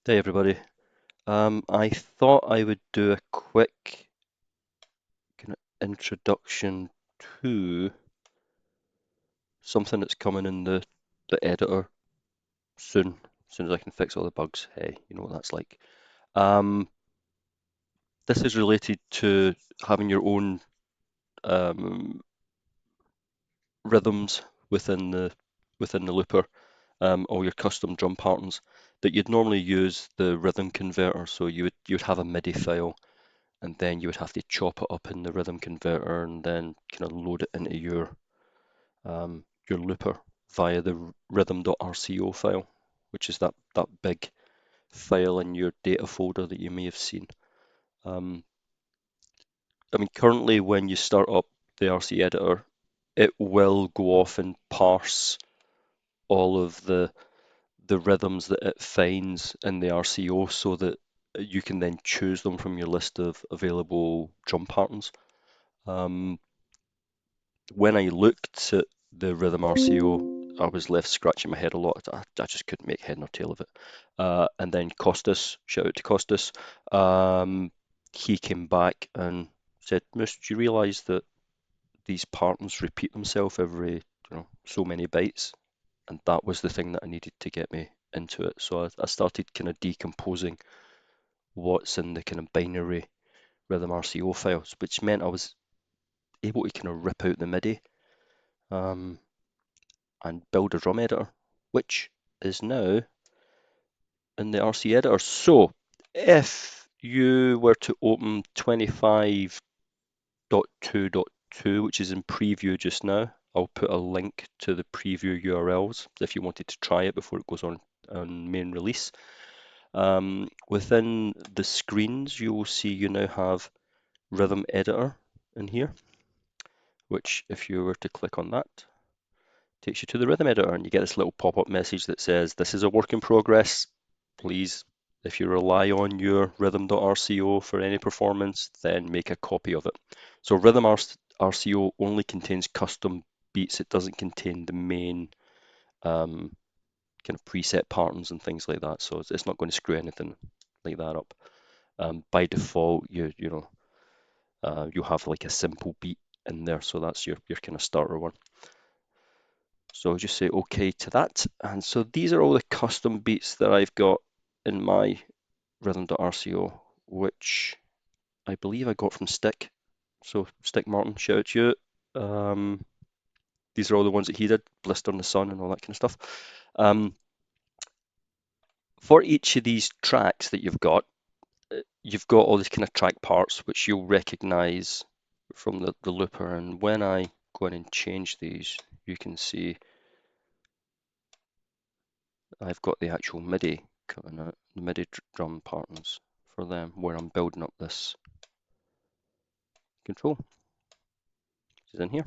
Hey everybody. I thought I would do a quick kind of introduction to something that's coming in the editor soon. As soon as I can fix all the bugs. Hey, you know what that's like. Um, this is related to having your own um, rhythms within the looper, all your custom drum patterns that you'd normally use the rhythm converter. So you would have a MIDI file and then you would have to chop it up in the rhythm converter and then kind of load it into your looper via the rhythm.rco file, which is that big file in your data folder that you may have seen. Um, I mean, currently when you start up the RC editor, it will go off and parse all of the rhythms that it finds in the RCO so that you can then choose them from your list of available drum patterns. Um, when I looked at the Rhythm RCO, I was left scratching my head a lot. I just couldn't make head nor tail of it. And then Costas, shout out to Costas, he came back and said, Moose, do you realise that these patterns repeat themselves every so many bytes? And that was the thing that I needed to get me into it. So I started kind of decomposing what's in the kind of binary Rhythm RCO files, which meant I was able to kind of rip out the MIDI. And build a drum editor, which is now in the RC editor. So if you were to open 25.2.2, which is in preview just now, I'll put a link to the preview URLs if you wanted to try it before it goes on main release. Within the screens, you will see you now have Rhythm Editor in here, which if you were to click on that, takes you to the Rhythm Editor and you get this little pop-up message that says, this is a work in progress. Please, if you rely on your rhythm.rco for any performance, then make a copy of it. So Rhythm RCO only contains custom beats. It doesn't contain the main kind of preset patterns and things like that. So it's not going to screw anything like that up. By default, you'll have like a simple beat in there. So that's your kind of starter one. So just say OK to that. And so these are all the custom beats that I've got in my rhythm.rco, which I believe I got from Stick. So Stick Martin, shout out to you. These are all the ones that he did, Blister in the Sun and all that kind of stuff. For each of these tracks that you've got all these kind of track parts which you'll recognize from the looper. And when I go in and change these, you can see I've got the actual MIDI coming out, the MIDI drum patterns for them, where I'm building up this control, which is in here.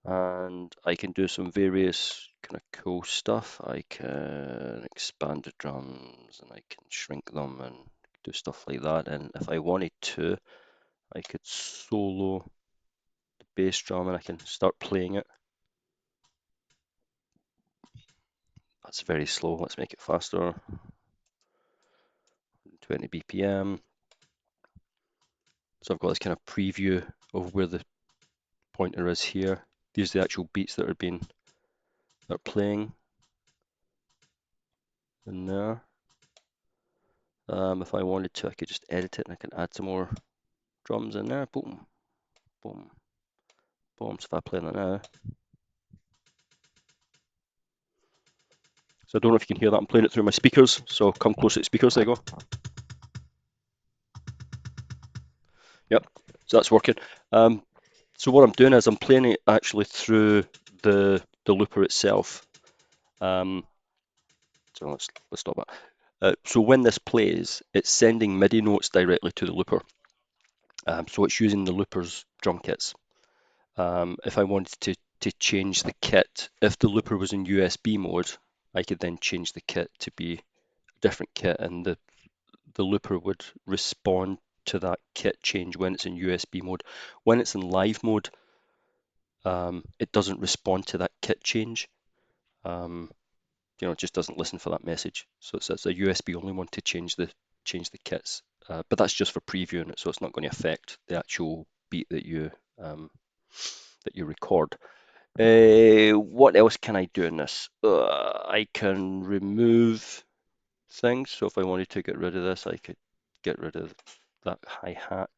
And I can do some various kind of cool stuff. I can expand the drums and I can shrink them and do stuff like that. And if I wanted to, I could solo the bass drum and I can start playing it. That's very slow. Let's make it faster. 20 BPM. So I've got this kind of preview of where the pointer is here. These are the actual beats that are playing in there. If I wanted to, I could just edit it and I can add some more drums in there. Boom, boom, boom. So if I play that now. So I don't know if you can hear that. I'm playing it through my speakers. So come close to the speakers. There you go. Yep. So that's working. So what I'm doing is I'm playing it actually through the looper itself. So let's stop that. So when this plays, it's sending MIDI notes directly to the looper. So it's using the looper's drum kits. If I wanted to change the kit, if the looper was in USB mode, I could then change the kit to be a different kit, and the looper would respond to that kit change when it's in USB mode. When it's in live mode, it doesn't respond to that kit change. it just doesn't listen for that message. So it's a USB only one to change the kits. But that's just for previewing it, so it's not going to affect the actual beat that you record. What else can I do in this? I can remove things. So if I wanted to get rid of this, I could get rid of that hi-hat.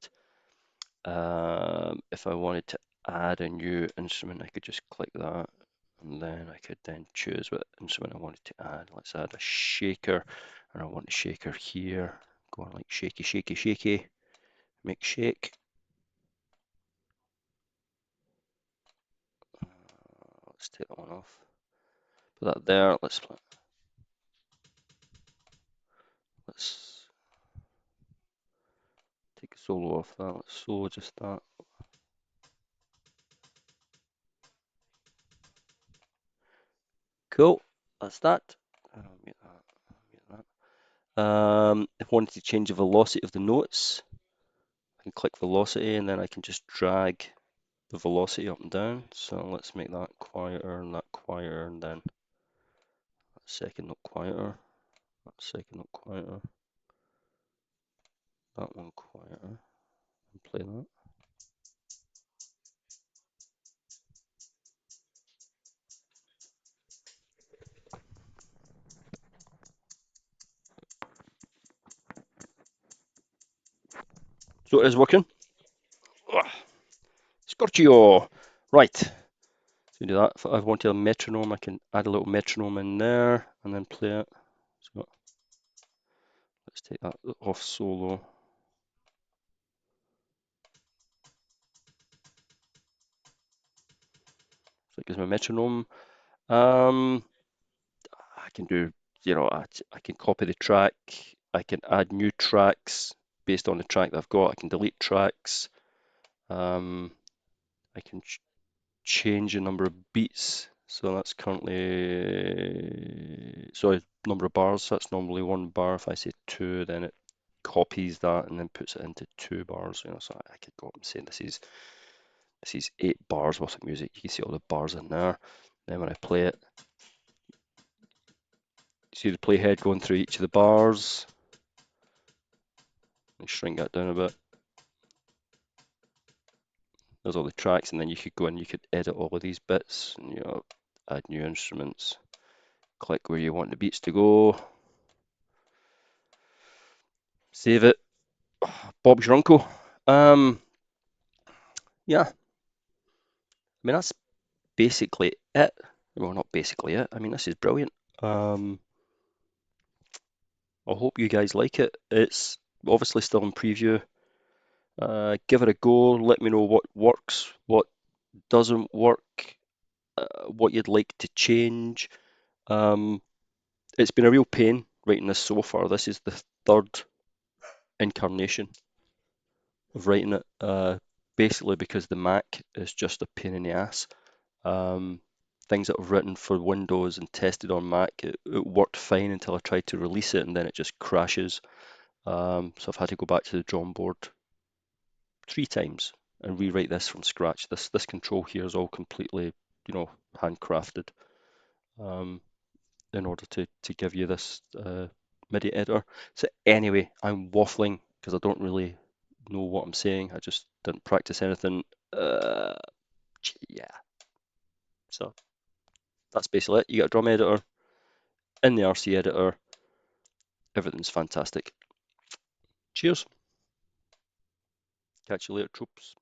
If I wanted to add a new instrument, I could just click that, and then I could then choose what instrument I wanted to add. Let's add a shaker, and I want a shaker here. Go on like shaky, shaky, shaky. Make shake. Let's take that one off. Put that there. Let's take the solo off that. Let's solo just that. Cool. That's that. Mute that. If I wanted to change the velocity of the notes, I can click velocity and then I can just drag the velocity up and down. So let's make that quieter and that quieter, and then that second note quieter, that second note quieter, that one quieter, and play that. So it is working. Scorchio! Right. So do that. If I wanted a metronome, I can add a little metronome in there and then play it. So let's take that off solo. So it gives me a metronome. I can do, I can copy the track. I can add new tracks based on the track that I've got. I can delete tracks. I can change the number of beats. So that's currently, sorry, number of bars. That's normally 1 bar. If I say 2, then it copies that and then puts it into 2 bars. So I could go up and say this is 8 bars worth of music. You can see all the bars in there. Then when I play it, see the playhead going through each of the bars. Let me shrink that down a bit. There's all the tracks, and then you could go in, you could edit all of these bits, and add new instruments. Click where you want the beats to go. Save it. Bob's your uncle. Yeah. I mean, that's basically it. Well, not basically it. I mean, this is brilliant. I hope you guys like it. It's obviously still in preview. Give it a go. Let me know what works, what doesn't work, what you'd like to change. It's been a real pain writing this so far. This is the 3rd incarnation of writing it, basically because the Mac is just a pain in the ass. Things that I've written for Windows and tested on Mac, it worked fine until I tried to release it, and then it just crashes. So I've had to go back to the drawing board 3 times and rewrite this from scratch. This control here is all completely, handcrafted. In order to give you this MIDI editor. So anyway, I'm waffling because I don't really know what I'm saying. I just didn't practice anything. Yeah. So that's basically it. You got a drum editor in the RC editor. Everything's fantastic. Cheers. Catch you later, troops.